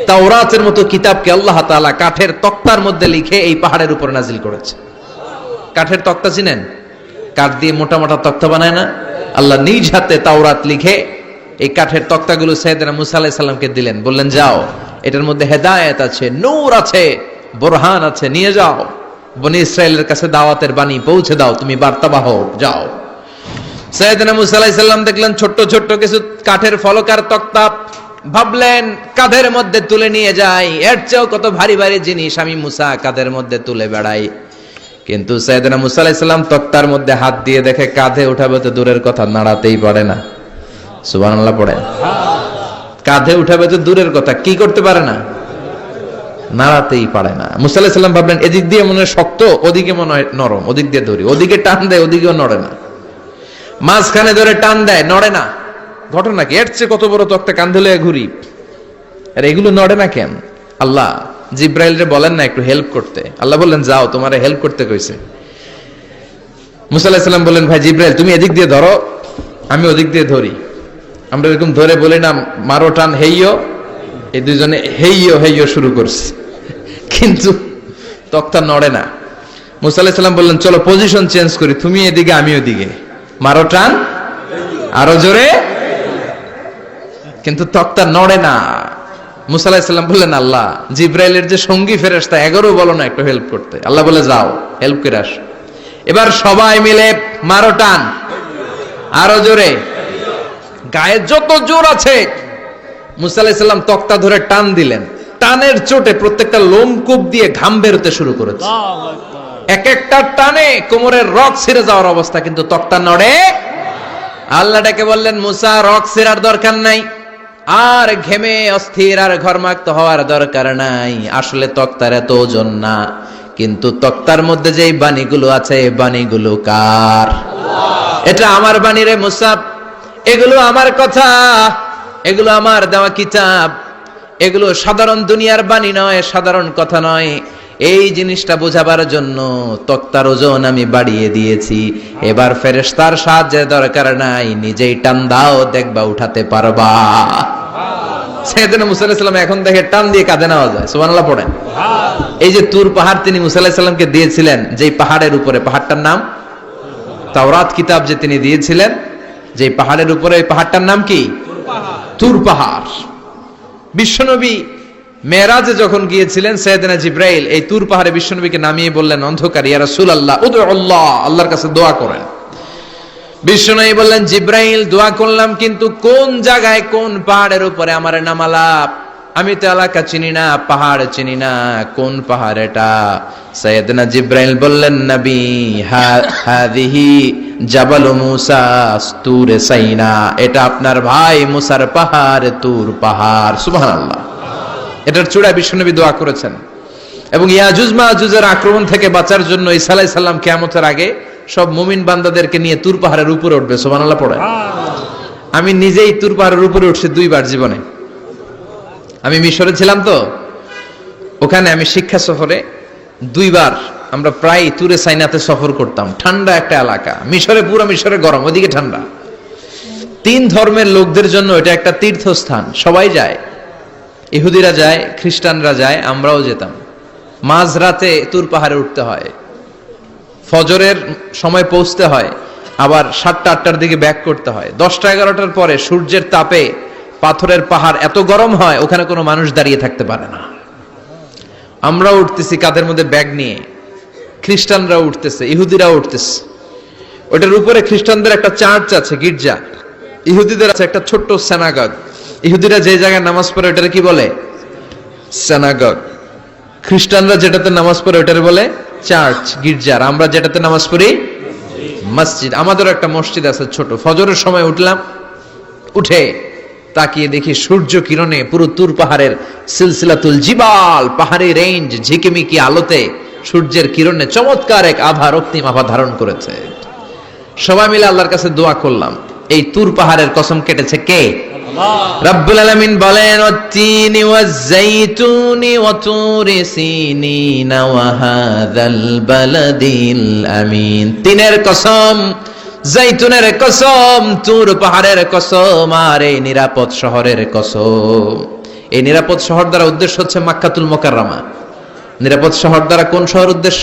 S2: তাওরাতের মতো কিতাবকে আল্লাহ তাআলা কাঠের তক্তার মধ্যে লিখে এই পাহাড়ের উপর নাজিল করেছে। কাঠের তক্তা চিনেন? কাঠ দিয়ে মোটা মোটা তক্তা বানায় না? আল্লাহ নিজ হাতে তাওরাত লিখে এই কাঠের তক্তাগুলো সাইয়েদনা মুসা আলাইহিস সালামকে দিলেন, বললেন যাও, এটার মধ্যে হেদায়েত আছে, নূর আছে, বুরহান আছে, নিয়ে যাও, বনি ইসরায়েলের কাছে দাওয়াতের বাণী পৌঁছে দাও, তুমি বার্তাবাহক, যাও। সাইয়েদনা মুসা আলাইহিস সালাম দেখলেন ছোট্ট ছোট্ট কিছু কাঠের ফলকার তক্তা, ভাবলেন কাঁধের মধ্যে তুলে নিয়ে যাই, এর চেয়েও কত ভারী ভারী জিনিস আমি মুসা কাঁধের মধ্যে তুলে বেড়াই। কিন্তু সাইয়েদনা মুসা আলাইহিস সালাম তক্তার মধ্যে হাত দিয়ে দেখে কাঁধে উঠাবে তো দূরের কথা, নাড়াতেই পারে না। সুবহানাল্লাহ পড়েন। কাঁধে উঠাবে তো দূরের কথা, কি করতে পারে না? নাড়াতেই পারে না। মুসা আলাইহিস সালাম ভাবলেন এদিক দিয়ে মনে হয় শক্ত, ওদিকে মনে হয় নরম, ওদিক দিয়ে ধরি, ওদিকে টান দেয়, ওদিকেও নড়ে না, মাঝখানে ধরে টান দেয়, নড়ে না। ঘটনা কি? এর চেয়ে কত বড় তক্তা কাঁধে লয়ে ঘুরি, আর এগুলো নড়ে না কেন? আল্লাহ জিব্রাইলরে বলেন না একটু হেল্প করতে? আল্লাহ বললেন যাও, তোমারে হেল্প করতে কইছে। মুসা আলাইহিস সালাম বললেন ভাই জিব্রাইল তুমি এদিক দিয়ে ধরো, আমি ওদিক দিয়ে ধরি। আমরা এরকম ধরে বলি না মারো টান হেইয়ো, এই দুইজনে হেইয়ো হেইয়ো শুরু করছে, কিন্তু তক্তা নড়ে না। মুসা আলাইহিস সালাম বললেন চলো পজিশন চেঞ্জ করি, তুমি এদিকে আমি ওদিকে, মারো টান আরো জোরে, কিন্তু তক্তা নড়ে না। মুসা আলাইহিস সালাম বললেন আল্লাহ জিব্রাইলের যে সঙ্গী ফেরেশতা 11 বলো না একটু হেল্প করতে। আল্লাহ বলে যাও হেল্প করে আসো। এবার সবাই মিলে মারো টান আরো জোরে, গায়ে যত জোর আছে মুসা আলাইহিস সালাম তক্তা ধরে টান দিলেন, টানের চোটে প্রত্যেকটা লোমকূপ দিয়ে ঘাম বেরোতে শুরু করেছে, এক একটা টানে কোমরের রক ছিঁড়ে যাওয়ার অবস্থা, কিন্তু তক্তা নড়ে। আল্লাহ ডেকে বললেন মুসা রক ছিঁড়ার দরকার নাই, আর ঘেমে অস্থির আর ঘর্মাক্ত হওয়ার দরকার নাই, আসলে তক্তার এত ওজন না, কিন্তু তক্তার মধ্যে যে বাণীগুলো আছে বাণীগুলো কার? এটা আমার বাণী রে মুসা, এগুলো আমার কথা, এগুলো আমার দেওয়া কিতাব, এগুলো সাধারণ দুনিয়ার বাণী নয়, সাধারণ কথা নয়। এই জিনিসটা বোঝাবার জন্য তক্তার ওজন আমি বাড়িয়ে দিয়েছি, এবার ফেরেশতার সাহায্যের দরকার নাই, নিজেই টান দাও, দেখবা উঠাতে পারবা। সাইয়েদনা মুসা আলাইহিস সালাম এখন দেখে টান দিয়ে কাঁধে নেওয়া যায়। সুবহানাল্লাহ পড়েন। এই যে তুর পাহাড় তিনি মুসা আলাইহিস সালামকে দিয়েছিলেন, যেই পাহাড়ের উপরে, পাহাড়টার নাম তাওরাত কিতাব যে তিনি দিয়েছিলেন, যে পাহাড়ের উপরে, এই পাহাড়টার নাম কি? তুর পাহাড়। বিশ্বনবী মেরাজে যখন গিয়েছিলেন সাইয়েদনা জিব্রাইল এই তুর পাহাড়ে বিশ্বনবীকে নামিয়ে বললেন অন্ধকার, ইয়া রাসূলুল্লাহ উদউ আল্লাহ, আল্লাহর কাছে দোয়া করেন। বিশ্বনবী বললেন জিব্রাইল দোয়া করলাম, কিন্তু কোন জায়গায় কোন পাহাড়ের উপরে আমারে নামালা? আমি তো এলাকা চিনি না, পাহাড় চিনি না, কোন পাহাড় এটা? সাইয়েদনা জিব্রাইল বললেন নবী হাদিহি জাবাল মুসা তুরে সাইনা, এটা আপনার ভাই মুসার পাহাড়, তুর পাহাড়। সুবহানাল্লাহ। এটার চূড়ায় বিশ্বনবী দোয়া করেছেন। এবং ইয়াজুজ মাজুজের আক্রমণ থেকে বাঁচার জন্য ঈসা আলাইহিস সালাম কিয়ামতের আগে সব মুমিন বান্দাদেরকে নিয়ে তুর পাহাড়ের উপরে উঠবে। সুবহানাল্লাহ পড়ে। আমি নিজেই তুর পাহাড়ের উপরে উঠছি 2 বার জীবনে। আমি মিশরে ছিলাম তো, ওখানে আমি শিক্ষা সফরে 2 বার আমরা প্রায় তুরে সাইনাতে সফর করতাম। ঠান্ডা একটা এলাকা, মিশরে পুরো মিশরে গরম, ওদিকে ঠান্ডা। 3 ধর্মের লোকদের জন্য এটা একটা তীর্থস্থান, সবাই যায়, ইহুদিরা যায়, খ্রিস্টানরা যায়, আমরাও যেতাম। মাঝরাতে তুর পাহাড়ে উঠতে হয়, ফজরের সময় পৌঁছতে হয়, আবার 7টা-8টার দিকে ব্যাক করতে হয়। 10টা-11টার পরে সূর্যের তাপে পাথরের পাহাড় এত গরম হয় ওখানে কোনো মানুষ দাঁড়িয়ে থাকতে পারে না। আমরা উঠতেছি কাঁধের মধ্যে ব্যাগ নিয়ে, খ্রিস্টানরাও উঠতেছে, ইহুদিরাও উঠতেছে। ওটার উপরে খ্রিস্টানদের একটা চার্চ আছে, গির্জা, ইহুদিদের আছে একটা ছোট্ট সিনাগগ। ইহুদিরা যে জায়গায় নামাজ পড়ে ওটারে কি বলে? সিনাগগ। খ্রিস্টানরা যেটাতে নামাজ পড়ে ওটারে বলে চার্চ, গির্জা। আমরা যেটাতে নামাজ পড়ি মসজিদ। আমাদের একটা মসজিদ আছে ছোট। ফজরের সময় উঠলাম, উঠে তাকিয়ে দেখি সূর্য কিরণে পুরো তুর পাহাড়ের সিলসিলাতুল জিবাল, পাহাড়ি রেঞ্জ ঝিকিমিকি আলোতে সূর্যের কিরণে চমৎকার এক আভা, রক্তিম আভা ধারণ করেছে। সবাই মিলে আল্লাহর কাছে দোয়া করলাম। এই তুর পাহাড়ের কসম কেটেছে কে? রব্বুল আলামিন বলেন ওয়াত-তিনি ওয়াজ-যাইতুনি ওয়া তুরি সিনিনা ওয়া হাযাল বালাদিল আমিন। তিনের কসম, যাইতুনের কসম, তুর পাহাড়ের কসম, আর এই নিরাপদ শহরের কসম। এই নিরাপদ শহর দ্বারা উদ্দেশ্য হচ্ছে মক্কাতুল মুকাররমা। নিরাপদ শহর দ্বারা কোন শহর উদ্দেশ্য?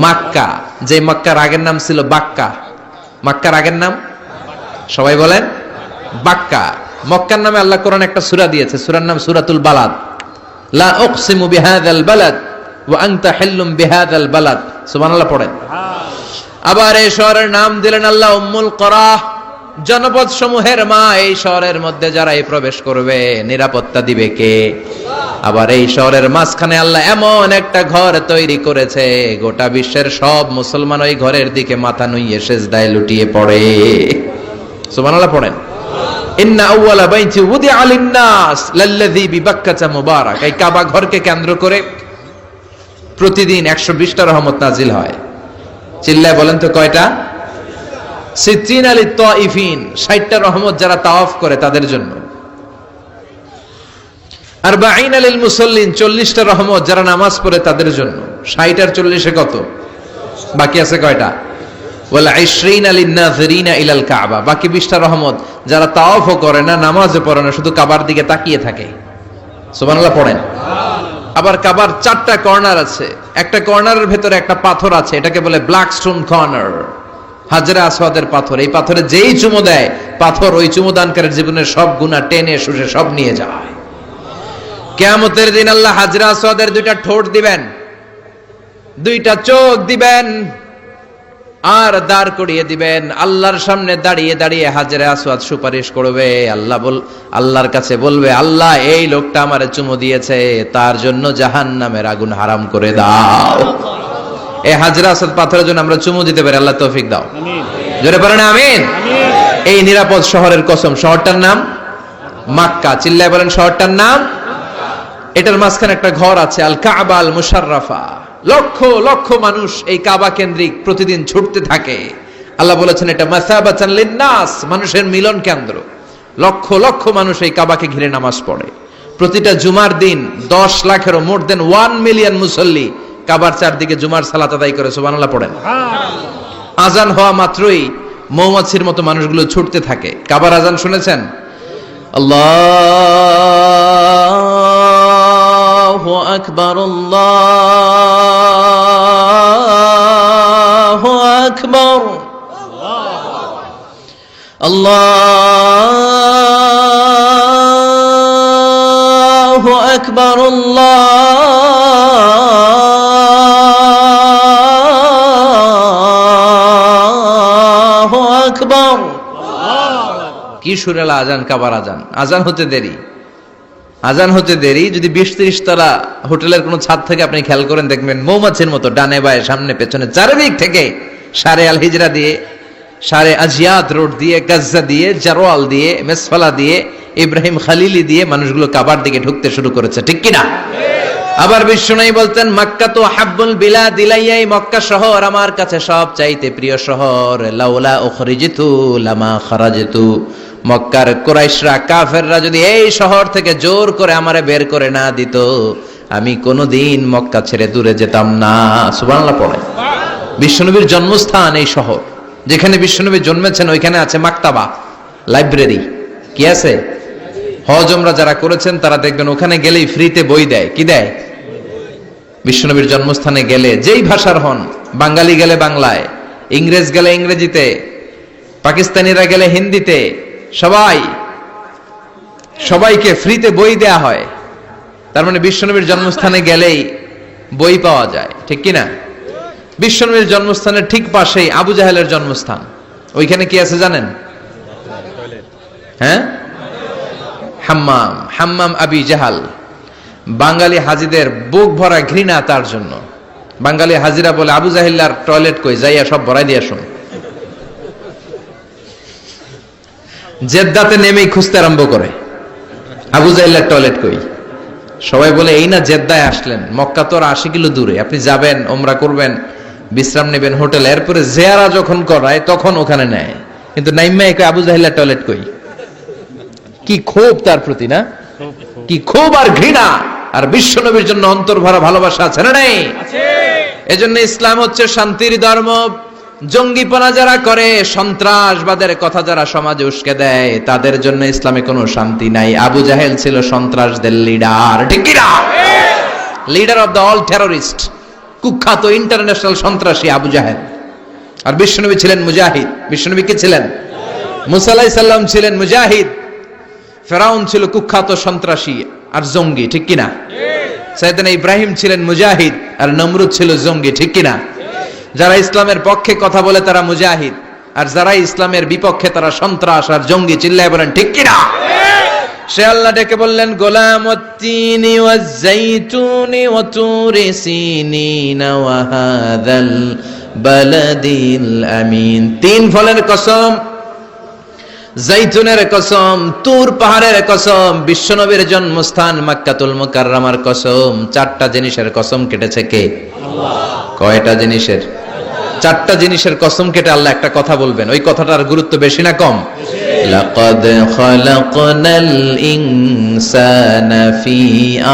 S2: মক্কা। যে মক্কার আগের নাম ছিল বাক্কা। মক্কার আগের নাম সবাই বলেন বাক্কা। মক্কার নামে আল্লাহ কোরআন একটা সূরা দিয়েছে, সূরার নাম সূরাতুল বালাদ। লা উকসিমু বিহাযাল বালাদ ওয়া আনতা হিল্লুম বিহাযাল বালাদ। সুবহানাল্লাহ পড়েন। আবার এই শহরের নাম দিলেন আল্লাহ উম্মুল কুরা, জনপদ সমূহের মা। এই শহরের মধ্যে যারা এই প্রবেশ করবে নিরাপত্তা দিবে কে? আবার এই শহরের মাঝখানে আল্লাহ এমন একটা ঘর তৈরি করেছে, গোটা বিশ্বের সব মুসলমান ওই ঘরের দিকে মাথা নুইয়ে সিজদায় লুটিয়ে পড়ে। সুবহানাল্লাহ পড়েন। ইন্না আউওয়ালা বাইতি উদিআ লিন-নাস লাল্লাযী বিবাক্কাতা মুবারাক। এই কাবা ঘরকে কেন্দ্র করে প্রতিদিন 120টা রহমত নাজিল হয়। চিল্লায় বলেন তো কয়টা? 60 লিত-তাইফিন, 60টা রহমত যারা তাওয়াফ করে তাদের জন্য। 40 লিল মুসাল্লিন, 40টা রহমত যারা নামাজ পড়ে তাদের জন্য। 60 আর 40 কত? বাকি আছে কয়টা? ওয়ালা 20 লিন-নাযিরিনা ইলাল কাবা, বাকি 20টা রহমত যারা তাওয়াফও করে না, নামাজও পড়ে না, শুধু কাবার দিকে তাকিয়ে থাকে। সুবহানাল্লাহ পড়েন। আবার কাবার 4টা কর্নার আছে, একটা কর্নারের ভেতরে একটা পাথর আছে, এটাকে বলে ব্ল্যাক স্টোন কর্নার, হাজরে আসওয়াদের পাথর। এই পাথরে যেই চুমো দেয়, পাথর ওই চুমো দানকারীর জীবনের সব গুনাহ টেনে শুষে সব নিয়ে যায়। কিয়ামতের দিন আল্লাহ হাজরে আসওয়াদের 2টা ঠোঁট দিবেন, 2টা চোখ দিবেন, আর দাঁড় করিয়ে দিবেন। আল্লাহর সামনে দাঁড়িয়ে দাঁড়িয়ে হাজরে আসওয়াদ সুপারিশ করবে। আল্লাহর কাছে বলবে, আল্লাহ এই লোকটা আমারে চুমো দিয়েছে, তার জন্য জাহান্নামের আগুন হারাম করে দাও। এই হাজরে আসওয়াদ পাথরের জন্য আমরা চুমো দিতে পারি, আল্লাহ তৌফিক দাও। আমিন। জোরে বলেন আমিন। এই নিরাপদ শহরের কসম, শহরটার নাম মক্কা। চিল্লায় বলেন শহরটার নাম। এটার মাঝখানে একটা ঘর আছে, আল কাবা আল মুশাররাফা। লক্ষ লক্ষ মানুষ এই কাবা কেন্দ্রিক প্রতিদিন ছুটতে থাকে। আল্লাহ বলেছেন এটা মাসাবাতান লিন-নাস, মানুষের মিলন কেন্দ্র। লক্ষ লক্ষ মানুষ এই কাবাকে ঘিরে নামাজ পড়ে। প্রতিটা জুমার দিন 10 লাখেরও মোর দেন 1 মিলিয়ন মুসল্লি কাবার চারদিকে জুমার সালাত আদায় করে। সুবহানাল্লাহ পড়েন। আজান হওয়া মাত্রই মৌমাছির মতো মানুষগুলো ছুটতে থাকে। কাবার আজান শুনেছেন? আল্লাহু আকবার, আল্লাহু আকবার, আল্লাহু আকবার, আল্লাহু আকবার। কি সুরেলা আজান, কাবার আজান। আজান হতে দেরি, আজান হতে দেরি। যদি 20-30 তলা হোটেলের কোনো ছাদ থেকে আপনি খেয়াল করেন, দেখবেন মৌমাছির মতো ডানে বায়ে সামনে পেছনে চারিদিক থেকে সারে আল হিজরা দিয়ে, সারে আজিয়াত রোড দিয়ে, গাজ্জা দিয়ে, জারওয়াল দিয়ে, মেসফালা দিয়ে, ইব্রাহিম খালিলি দিয়ে মানুষগুলো কাবার দিকে ঢুকতে শুরু করেছে। ঠিক কিনা? আবার বিশ্বনবী বলতেন, মক্কা তো হাব্বুল বিলাদ ইলাইয়া, মক্কা শহর আমার কাছে সব চাইতে প্রিয় শহর। লাউলা উখরিজিতু লামা খারাজতু, মক্কার কুরাইশরা কাফেররা যদি এই শহর থেকে জোর করে আমারে বের করে না দিত, আমি কোনোদিন মক্কা ছেড়ে দূরে যেতাম না। সুবহানাল্লাহ পড়ে। বিশ্বনবীর জন্মস্থান এই শহর, যেখানে বিশ্বনবী জন্মেছেন ওইখানে আছে মাকতাবা, লাইব্রেরি। কি আছে? হজ ওমরা যারা করেছেন তারা দেখবেন ওখানে গেলেই ফ্রিতে বই দেয়। কি দেয়? বিশ্বনবীর জন্মস্থানে গেলে যেই ভাষার হন, বাঙালি গেলে বাংলায়, ইংরেজ গেলে ইংরেজিতে, পাকিস্তানিরা গেলে হিন্দিতে, সবাইকে ফ্রিতে বই দেয়া হয়। তার মানে বিশ্বনবীর জন্মস্থানে গেলেই বই পাওয়া যায়। ঠিক কিনা? বিশ্বনবীর জন্মস্থানের ঠিক পাশেই আবু জাহেলের জন্মস্থান। ওইখানে কি আছে জানেন? হ্যাঁ, হাম্মাম, হাম্মাম আবি জাহাল। বাঙালি হাজিদের বুক ভরা ঘৃণা তার জন্য। বাঙালি হাজিরা বলে, আবু জাহিল্লার টয়লেট কই, যাইয়া সব ভরাই দিয়ে আসুন। জেদ্দাতে নেমেই খুঁজতে আরম্ভ করে, আবু জাহিল্লার টয়লেট কই। সবাই বলে, এই না জেদ্দায় আসলেন, মক্কা তো আর 80 কিলো দূরে, আপনি যাবেন, ওমরা করবেন, বিশ্রাম নেবেন হোটেলে, এরপরে জিয়ারা যখন করায় তখন ওখানে নেয়। কিন্তু নাইম্মা কই, আবু জাহিল্লার টয়লেট কই। কি ক্ষোভ তার প্রতি, না? কি ক্ষোভ আর ঘৃণা। আর বিশ্বনবীর জন্য অন্তর ভরা ভালোবাসা আছে না নাই? এজন্য ইসলাম হচ্ছে শান্তির ধর্ম। জঙ্গিপনা যারা করে, সন্ত্রাসবাদের কথা যারা সমাজে উস্কে দেয়, তাদের জন্য ইসলামে কোনো শান্তি নাই। আবু জাহেল ছিল সন্ত্রাসদের লিডার। ঠিক কি না? Leader of the all terrorist, কুখ্যাত ইন্টারন্যাশনাল সন্ত্রাসী আবু জাহেল। আর বিশ্বনবী ছিলেন মুজাহিদ। বিশ্বনবী কি ছিলেন? মুসা আলাইহিস সালাম ছিলেন মুজাহিদ, ফেরাউন ছিল কুখ্যাত সন্ত্রাসী আর জঙ্গি, ঠিক কিনা? সাইয়েদনা ইব্রাহিম ছিলেন মুজাহিদ আর নমরুদ ছিল জঙ্গি, ঠিক কিনা? যারা ইসলামের পক্ষে কথা বলে তারা মুজাহিদ, আর যারা ইসলামের বিপক্ষে তারা সন্ত্রাস আর জঙ্গি। চিল্লায় বলেন ঠিক কিনা? সে আল্লাহ ডেকে বললেন গোলামুত্তিনি ওয়াজ-যাইতুনি ওয়া তুরি সিনিন ওয়া হাযাল বালাদিল আমিন। তিন ফলের কসম, জাইতুনের কসম, তুর পাহাড়ের কসম, বিশ্বনবীর জন্মস্থান মক্কাতুল মুকাররমার কসম। চারটা জিনিসের কসম কেটেছে কে? আল্লাহ। কয়টা জিনিসের? চারটা জিনিসের কসম কেটে আল্লাহ একটা কথা বলবেন, ওই কথাটার গুরুত্ব বেশি না কম? লাকাদ খালাকনাল ইনসানা ফি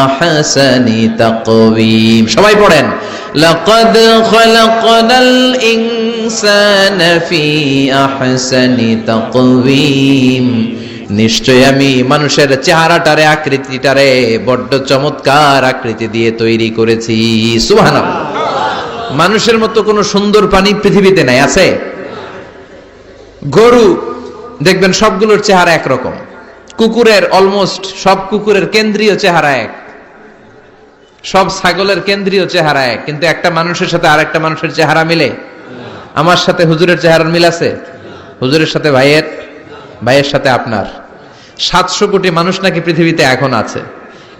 S2: আহসানি তাকওয়িম। সবাই পড়েন, লাকাদ খালাকনাল ইনসানা ফি আহসানি তাকওয়িম। নিশ্চয় আমি মানুষের চেহারাটারে, আকৃতিটারে বড্ড চমৎকার আকৃতি দিয়ে তৈরি করেছি। সুবহানাল্লাহ। মানুষের মতো কোন সুন্দর প্রাণী পৃথিবীতে নাই, আছে? গরু দেখবেন সবগুলোর চেহারা একরকম, কুকুরের অলমোস্ট সব কুকুরের কেন্দ্রীয় চেহারা এক, সব ছাগলের কেন্দ্রীয় চেহারা এক, কিন্তু একটা মানুষের সাথে আরেকটা মানুষের চেহারা মিলে? আমার সাথে হুজুরের চেহারার মিল আছে? হুজুরের সাথে ভাইয়ের, ভাইয়ের সাথে আপনার। 700 কোটি মানুষ নাকি পৃথিবীতে এখন আছে,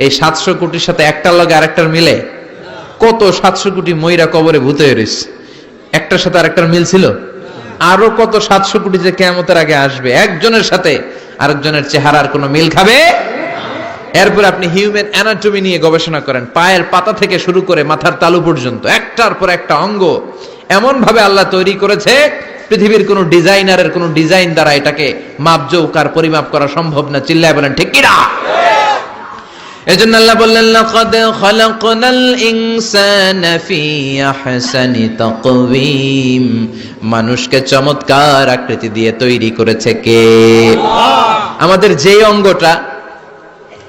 S2: এই 700 কোটির সাথে একটার লগে আরেকটার মিলে? কত 700 কোটি ময়রা কবরে ভূত হয়ে রয়েছে, একটার সাথে আরেকটার মিল ছিল? আরো কত 700 কোটি যে কিয়ামতের আগে আসবে, একজনের সাথে আরেকজনের চেহারার কোনো মিল খাবে? এরপর আপনি হিউম্যান অ্যানাটমি নিয়ে গবেষণা করেন, পায়ের পাতা থেকে শুরু করে মাথার তালু পর্যন্ত একটার পর একটা অঙ্গ এমন ভাবে আল্লাহ তৈরি করেছে, পৃথিবীর কোন ডিজাইনারের কোন ডিজাইন দ্বারা এটাকে মাপজোক আর পরিমাপ করা সম্ভব না। চিল্লায় বলেন ঠিক কিনা? এজন্য আল্লাহ বললেন লাকাদ খালাকনাল ইনসানা ফি আহসানি তাকওয়িম। মানুষকে চমৎকার আকৃতি দিয়ে তৈরি করেছে কে? আল্লাহ। আমাদের যে অঙ্গটা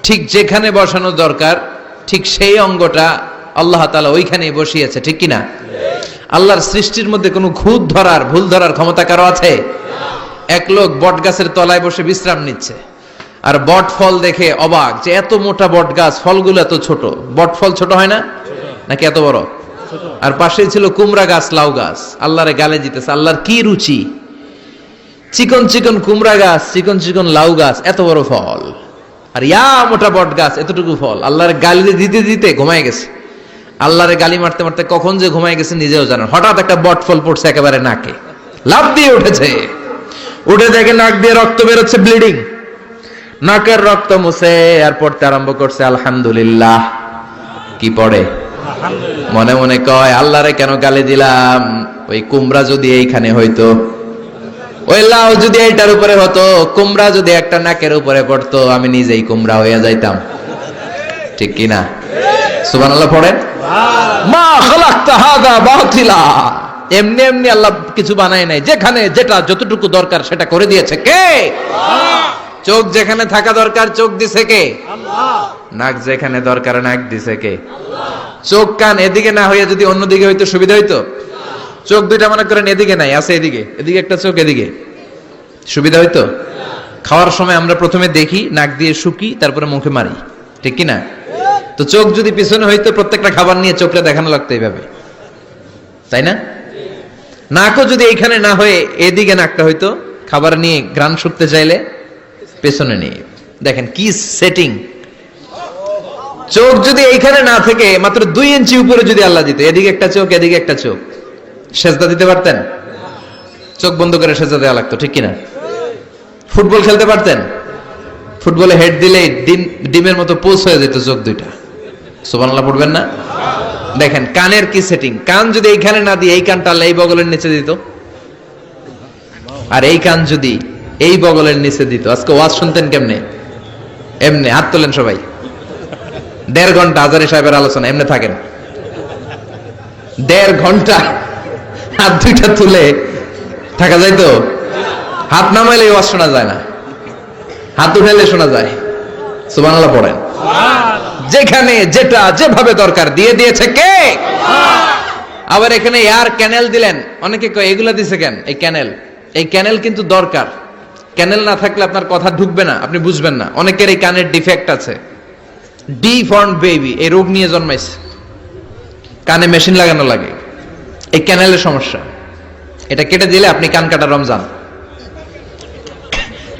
S2: ঠিক যেখানে বসানো দরকার, ঠিক সেই অঙ্গটা আল্লাহ তাআলা ওইখানেই বসিয়েছে, ঠিক কিনা? আল্লাহর সৃষ্টির মধ্যে কোনো খুঁত ধরার, ভুল ধরার ক্ষমতা কারো আছে? এক লোক বট গাছের তলায় বসে বিশ্রাম নিচ্ছে, আর বট ফল দেখে অবাক যে এত মোটা বট গাছ, ফলগুলো এত ছোট। বট ফল ছোট হয় না নাকি এত বড়? আর পাশেই ছিল কুমড়া গাছ, লাউ গাছ। আল্লাহরে গালে দিতেছে, আল্লাহর কি রুচি! চিকন চিকন কুমড়া গাছ, চিকন চিকন লাউ গাছ, এত বড় ফল, আর ইয়া মোটা বট গাছ, এতটুকু ফল। আল্লাহর গালি দিতে দিতে ঘুমায় গেছে। আল্লাহরে গালি মারতে মারতে কখন যে ঘুমায় গেছে নিজেও জানেন। হঠাৎ একটা বট ফল পড়ছে একেবারে নাকে, লাফ দিয়ে উঠেছে। উঠে দেখে নাক দিয়ে রক্ত বেরোচ্ছে, ব্লিডিং। নাকের রক্ত মুছে আর পড়তে আরম্ভ করছে আলহামদুলিল্লাহ। কি পড়ে? মনে মনে কয় আল্লাহরে কেন গালি দিলাম? ওই কুমড়া যদি এইখানে হইতো, ওই লাউ যদি এইটার উপরে হতো, কুমড়া যদি একটা নাকের উপরে পড়তো, আমি নিজেই কুমড়া হয়ে যাইতাম, ঠিক কিনা? সুবহানাল্লাহ পড়েন। মা খালাকতা হাযা বাতিলা। এমনি এমনি আল্লাহ কিছু বানায় নাই, যেখানে যেটা যতটুকু দরকার সেটা করে দিয়েছে কে? আল্লাহ। চোখ যেখানে থাকা দরকার চোখ দিছে কে? আল্লাহ। নাক যেখানে দরকার নাক দিছে কে? আল্লাহ। চোখ কান এদিকে না হয়ে যদি অন্যদিকে হইতো সুবিধা হইতো? চোখ দুইটা মনে করেন এদিকে নাই, আছে এদিকে, এদিকে একটা চোখ, এদিকে, সুবিধা হইতো? খাওয়ার সময় আমরা প্রথমে দেখি, নাক দিয়ে শুকি, তারপরে মুখে মারি, ঠিক কিনা? তো চোখ যদি পিছনে হইতো, প্রত্যেকটা খাবার নিয়ে চোখটা দেখানো লাগতো এইভাবে, তাই না? নাকও যদি এইখানে না হয়ে এদিকে নাকটা হইতো, খাবার নিয়ে ঘ্রাণ শুকতে চাইলে পেছনে নিয়ে। দেখেন কি সেটিং! চোখ যদি এইখানে না থেকে মাত্র 2 ইঞ্চি উপরে যদি আল্লাহ দিত, এদিকে একটা চোখ এদিকে একটা চোখ, সেজদা দিতে পারতেন? চোখ বন্ধ করে সেজদা দেওয়া লাগতো, ঠিক কিনা? ফুটবল খেলতে পারতেন? ফুটবলে হেড দিলেই ডিমের মতো পোষ হয়ে যেত চোখ দুইটা। সুবহানাল্লাহ পড়বেন না? দেখেন কানের কি সেটিং! কান যদি এইখানে না দিয়ে এই কানটা আল্লাহ এই বগলের নিচে দিত, আর এই কান যদি এই বগলের নিচে দিত, আজকে ওয়াজ শুনতেন কেমনে? এমনে। হাত তোলেন সবাই। 1.5 ঘন্টা হাজারী সাহেবের আলোচনা, এমনে থাকেন 1.5 ঘন্টা হাত দুইটা তুলে থাকা যায় তো? হাত নামাইলে ওয়াজ শোনা যায় না, হাত উঠাইলে শোনা যায়। সুবহানাল্লাহ পড়েন। যেখানে যেটা যেভাবে দরকার দিয়ে দিয়েছে কে? আবার এখানে এয়ার ক্যানেল দিলেন। অনেকে কয় এগুলা দিছে কেন? এই ক্যানেল কিন্তু দরকার। ক্যানেল না থাকলে আপনার কথা ঢুকবে না, আপনি বুঝবেন না। অনেকের এই কানের ডিফেক্ট আছে, ডিফর্ম বেবি, এই রোগ নিয়ে জন্মাইছে, কানে মেশিন লাগানো লাগে, এই ক্যানেলের সমস্যা। এটা কেটে দিলে আপনি কান কাটা রমজান,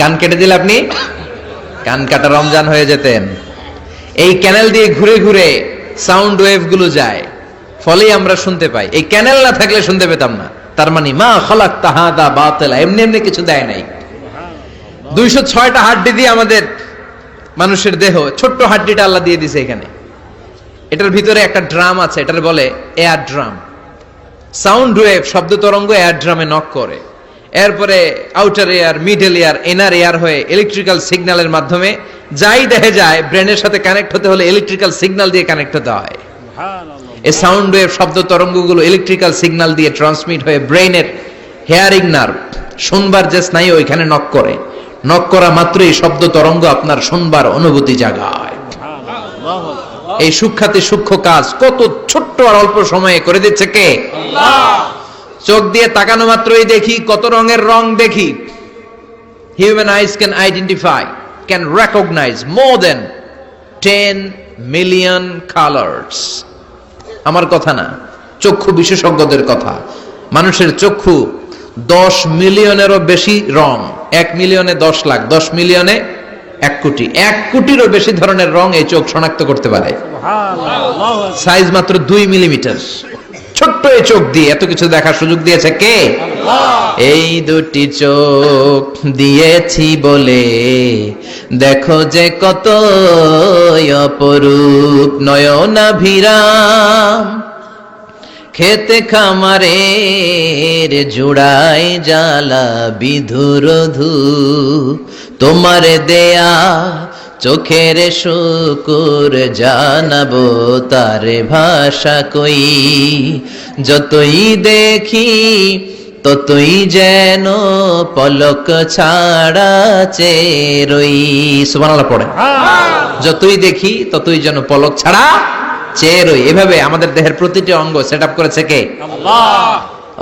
S2: কান কেটে দিলে আপনি কান কাটা রমজান হয়ে যেতেন। এই ক্যানেল দিয়ে ঘুরে ঘুরে সাউন্ড ওয়েভ গুলো যায়, ফলেই আমরা শুনতে পাই। এই ক্যানেল না থাকলে শুনতে পেতাম না। তার মানে মা খালাকতা হাযা বাতিলা, এমনি এমনি কিছু দেয় নাই। 206টা হাড্ডি দিয়ে আমাদের মানুষের দেহ, ছোট্ট হাড্ডিটা আল্লাহ দিয়ে দিছে এখানে। এটার ভিতরে একটা ড্রাম আছে, এটার বলে এয়ার ড্রাম। সাউন্ড ওয়েভ, শব্দ তরঙ্গ এয়ার ড্রামে নক করে, এরপরে outer air, middle air, inner air হয়ে ইলেকট্রিক্যাল সিগন্যালের মাধ্যমে যাই দেখে যায়, ব্রেনের সাথে কানেক্ট হতে হলে ইলেকট্রিক্যাল সিগন্যাল দিয়ে কানেক্ট হতে হয়। এই সাউন্ড ওয়েভ, শব্দ তরঙ্গগুলো ইলেকট্রিক্যাল সিগন্যাল দিয়ে ট্রান্সমিট হয়ে ব্রেইনের হেয়ারিং নার্ভ, শুনবার যে স্নায়ু, ওইখানে নক করে। নক করা মাত্রই শব্দ তরঙ্গ আপনার শুনবার অনুভূতি জাগায়। এই সূক্ষ্মাতি সূক্ষ্ম কাজ কত ছোট্ট আর অল্প সময়ে করে দিচ্ছে কে? আল্লাহ। চোখ দিয়ে তাকানো মাত্রই দেখি কত রঙের রং দেখি। Human eyes can identify, can recognise more than 10 million colours. আমার কথা না, চক্ষু বিশেষজ্ঞদের কথা। মানুষের চক্ষু 10 মিলিয়নেরও বেশি রং, 1 মিলিয়নে 10 লাখ, 10 মিলিয়নে 1 কোটি, 1 কোটিরও বেশি ধরনের রং এই চোখ শনাক্ত করতে পারে। সাইজ মাত্র 2 মিলিমিটার। ছোট্ট এই চোখ দিয়ে এত কিছু দেখার সুযোগ দিয়েছে কে? আল্লাহ। এই দুটি চোখ দিয়েছি বলে দেখো যে কত অপরূপ নয়নাভিরাম, খেতে খামারের জোড়ায় জ্বালা বিধুর ধূপ, তোমার দেয়া চোখের শুকুর জানাবো তার ভাষা কই, যতই দেখি ততই যেন পলক ছাড়া চেরই। সুবহানাল্লাহ পড়ে, যতই দেখি ততই যেন পলক ছাড়া চেরই। এভাবে আমাদের দেহের প্রতিটি অঙ্গ সেটআপ করেছে কে? আল্লাহ।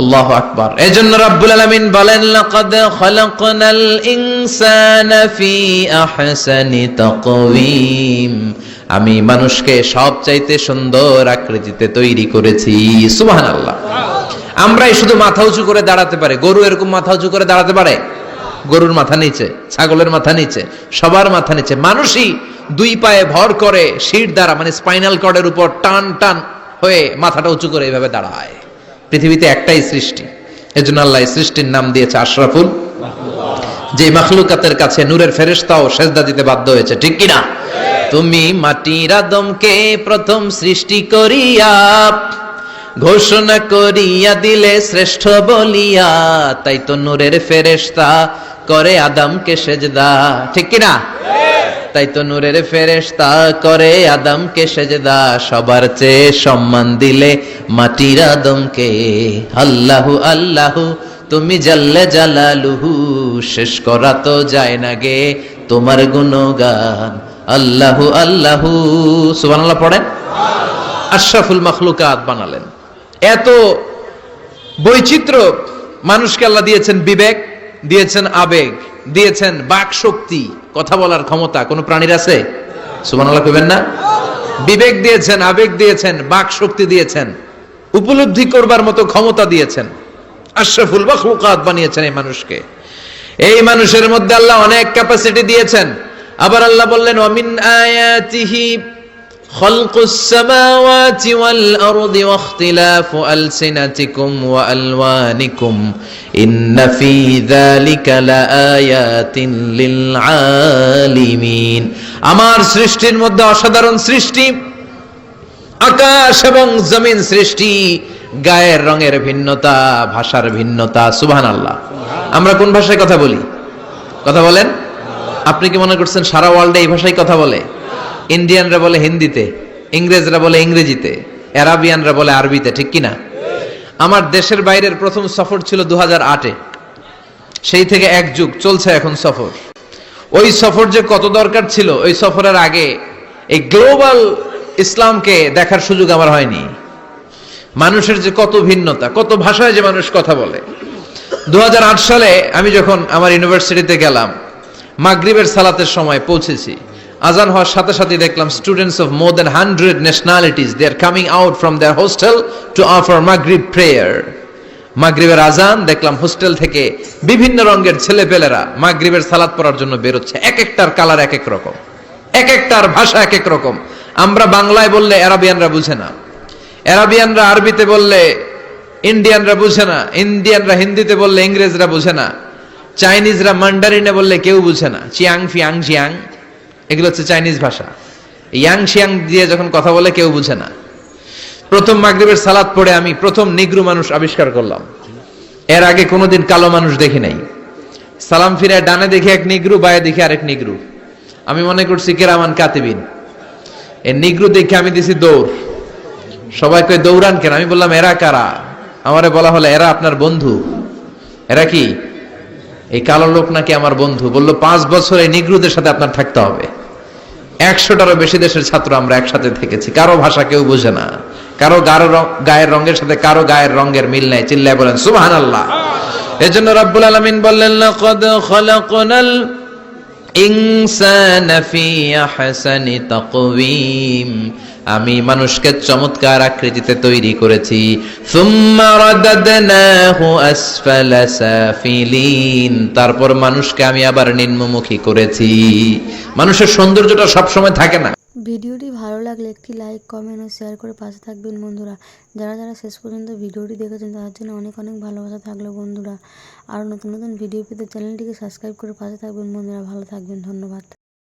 S2: আল্লাহু আকবার। এজন্য রব্বুল আলামিন বলেন, লাকাদ খালাকনাল ইনসানা ফি আহসানি তাকওয়িম, আমি মানুষকে সবচাইতে সুন্দর আকৃতিতে তৈরি করেছি। সুবহানাল্লাহ। আমরাই শুধু মাথা উঁচু করে দাঁড়াতে পারি, গরু এরকম মাথা উঁচু করে দাঁড়াতে পারে? গরুর মাথা নিচে, ছাগলের মাথা নিচে, সবার মাথা নিচে। মানুষই 2 পায়ে ভর করে শির দ্বারা, মানে স্পাইনাল কর্ডের উপর টান টান হয়ে মাথাটা উঁচু করে এইভাবে দাঁড়ায়। পৃথিবীতে একটাই সৃষ্টি, এজন্য আল্লাহ সৃষ্টির নাম দিয়েছে আশরাফুল, যে মাখলুকাতের কাছে নূরের ফেরেশতাও সেজদা দিতে বাধ্য হয়েছে, ঠিক কিনা? তুমি মাটির আদমকে প্রথম সৃষ্টি করিয়া ঘোষণা করিয়া দিলে শ্রেষ্ঠ বলিয়া, তাই তো নূরের ফেরেশতা করে আদমকে সেজদা, ঠিক কিনা? তাই তো নূরের ফেরেশতা করে আদমকে সেজদা, সবার চেয়ে সম্মান দিলে মাটির আদমকে। আল্লাহু আল্লাহু তুমি জাল্লে জালালুহু, শেষ করা তো যায় না গে তোমার গুণগান। আল্লাহু আল্লাহু, সুবহানাল্লাহ পড়েন। আশরাফুল মাখলুকাত বানালেন। এত বৈচিত্র্য মানুষকে আল্লাহ দিয়েছেন, বিবেক দিয়েছেন, আবেগ দিয়েছেন, বাক শক্তি, কথা বলার ক্ষমতা। কোন প্রাণীর আছে? সুবহানাল্লাহ কইবেন না? বিবেক দিয়েছেন, আবেগ দিয়েছেন, বাক শক্তি দিয়েছেন, উপলব্ধি করবার মতো ক্ষমতা দিয়েছেন। আশরাফুল মাখলুকাত বানিয়েছেন এই মানুষকে। এই মানুষের মধ্যে আল্লাহ অনেক ক্যাপাসিটি দিয়েছেন। আবার আল্লাহ বললেন, ওয়ামিন আয়াতিহি খালকুস সামাওয়াতি ওয়াল আরদি ওয়াখতিলাফু আলসিনাতিকুম ওয়া আলওয়ানিকুম ইন্না ফি যালিকা লাআয়াতিন লিল আলিমিন। আমার সৃষ্টির মধ্যে অসাধারণ সৃষ্টি, আকাশ এবং জমিন সৃষ্টি, গায়ের রঙের ভিন্নতা, ভাষার ভিন্নতা। সুবহানাল্লাহ। আমরা কোন ভাষায় কথা বলি? কথা বলেন? আপনি কি মনে করছেন সারা ওয়ার্ল্ডে এই ভাষায় কথা বলে? ইন্ডিয়ানরা বলে হিন্দিতে, ইংরেজরা বলে ইংরেজিতে, আরাবিয়ানরা বলে আরবিতে, ঠিক কিনা? আমার দেশের বাইরের প্রথম সফর ছিল 2008-এ। সেই থেকে এক যুগ চলছে এখন সফর। ওই সফর যে কত দরকার ছিল, ওই সফরের আগে এই গ্লোবাল ইসলামকে দেখার সুযোগ আমার হয়নি। মানুষের যে কত ভিন্নতা, কত ভাষায় যে মানুষ কথা বলে। 2008 সালে আমি যখন আমার ইউনিভার্সিটিতে গেলাম, মাগরিবের সালাতের সময় পৌঁছেছি। আজান হওয়ার সাথে সাথে দেখলাম students of more than 100 nationalities they are coming out from their hostel to offer Maghrib prayer. মাগরিবের আজান দেখলাম হোস্টেল থেকে বিভিন্ন রঙের ছেলেপেলেরা মাগরিবের সালাত পড়ার জন্য বেরোচ্ছে। এক একটার কালার এক এক রকম, এক একটার ভাষা এক এক রকম। আমরা বাংলায় বললে আরাবিয়ানরা বুঝে না, আরাবিয়ানরা আরবিতে বললে ইন্ডিয়ানরা বুঝে না, ইন্ডিয়ানরা হিন্দিতে বললে ইংরেজরা বুঝে না, চাইনিজরা মান্ডারিনে বললে কেউ বুঝে না। চিয়াং ফিয়াং জিয়াং এগুলো হচ্ছে চাইনিজ ভাষা। ইয়াং শিয়াং দিয়ে যখন কথা বলে কেউ বুঝে না। প্রথম মাগরিবের সালাত পড়ে আমি প্রথম নিগ্রু মানুষ আবিষ্কার করলাম। এর আগে কোনোদিন কালো মানুষ দেখি নাই। সালাম ফিরে ডানে দেখি এক নিগ্রু, বায়ে দেখি আরেক নিগ্রু। আমি মনে করছি কিরামান কাতিবিন। এই নিগ্রু দেখে আমি দিছি দৌড়। সবাই কই দৌড়ান কেন? আমি বললাম এরা কারা? আমারে বলা হলো এরা আপনার বন্ধু। এরা কি? এই কালো লোক নাকি আমার বন্ধু। বলল 5 বছর এই নিগ্রুদের সাথে আপনার থাকতে হবে। 100টারও বেশি দেশের ছাত্র আমরা একসাথে থেকেছি। কারো ভাষা কেউ বোঝে না, কারো গায়ের রঙের সাথে কারো গায়ের রঙের মিল নাই। চিল্লায় বলেন সুবহানাল্লাহ। এজন্য রব্বুল আলামিন বললেন লাকাদ খালাকনাল ইনসানা ফি আহসানি তাকওয়িম। আমি মানুষকে চমৎকার আকৃতিতে তৈরি করেছি। সুম্মা রাদাদনাহু আসফালা সাফিলিন। তারপর মানুষকে আমি আবার নিম্নমুখী করেছি। মানুষের সৌন্দর্যটা সব সময় থাকে না।
S1: ভিডিওটি ভালো লাগলে একটি লাইক, কমেন্ট ও শেয়ার করে পাশে থাকবেন বন্ধুরা। যারা যারা শেষ পর্যন্ত ভিডিওটি দেখেছেন তাদের জন্য অনেক অনেক ভালোবাসা থাকলো বন্ধুরা। আর নতুন নতুন ভিডিও পেতে চ্যানেলটিকে সাবস্ক্রাইব করে পাশে থাকবেন বন্ধুরা। ভালো থাকবেন, ধন্যবাদ।